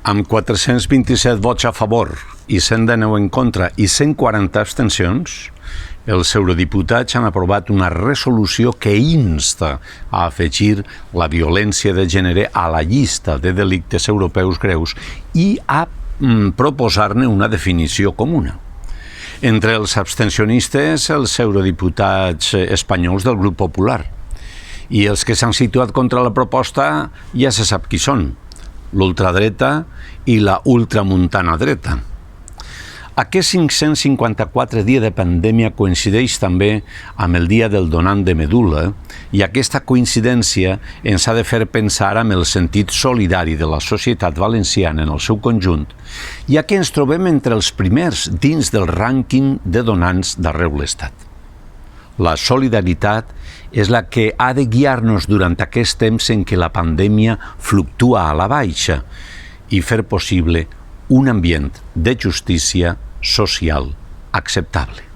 Amb 427 vots a favor i 119 en contra i 140 abstencions, els eurodiputats han aprovat una resolució que insta a afegir la violència de gènere a la llista de delictes europeus greus i a proposar-ne una definició comuna. Entre els abstencionistes, els eurodiputats espanyols del Grup Popular. I els que s'han situat contra la proposta ja se sap qui són: l'ultradreta i la ultramuntana dreta. Aquest 554 dia de pandèmia coincideix també amb el dia del donant de medul·la i aquesta coincidència ens ha de fer pensar amb el sentit solidari de la societat valenciana en el seu conjunt, ja que ens trobem entre els primers dins del rànquing de donants d'arreu l'Estat. La solidaritat és la que ha de guiar-nos durant aquest temps en què la pandèmia fluctua a la baixa i fer possible un ambient de justícia social acceptable.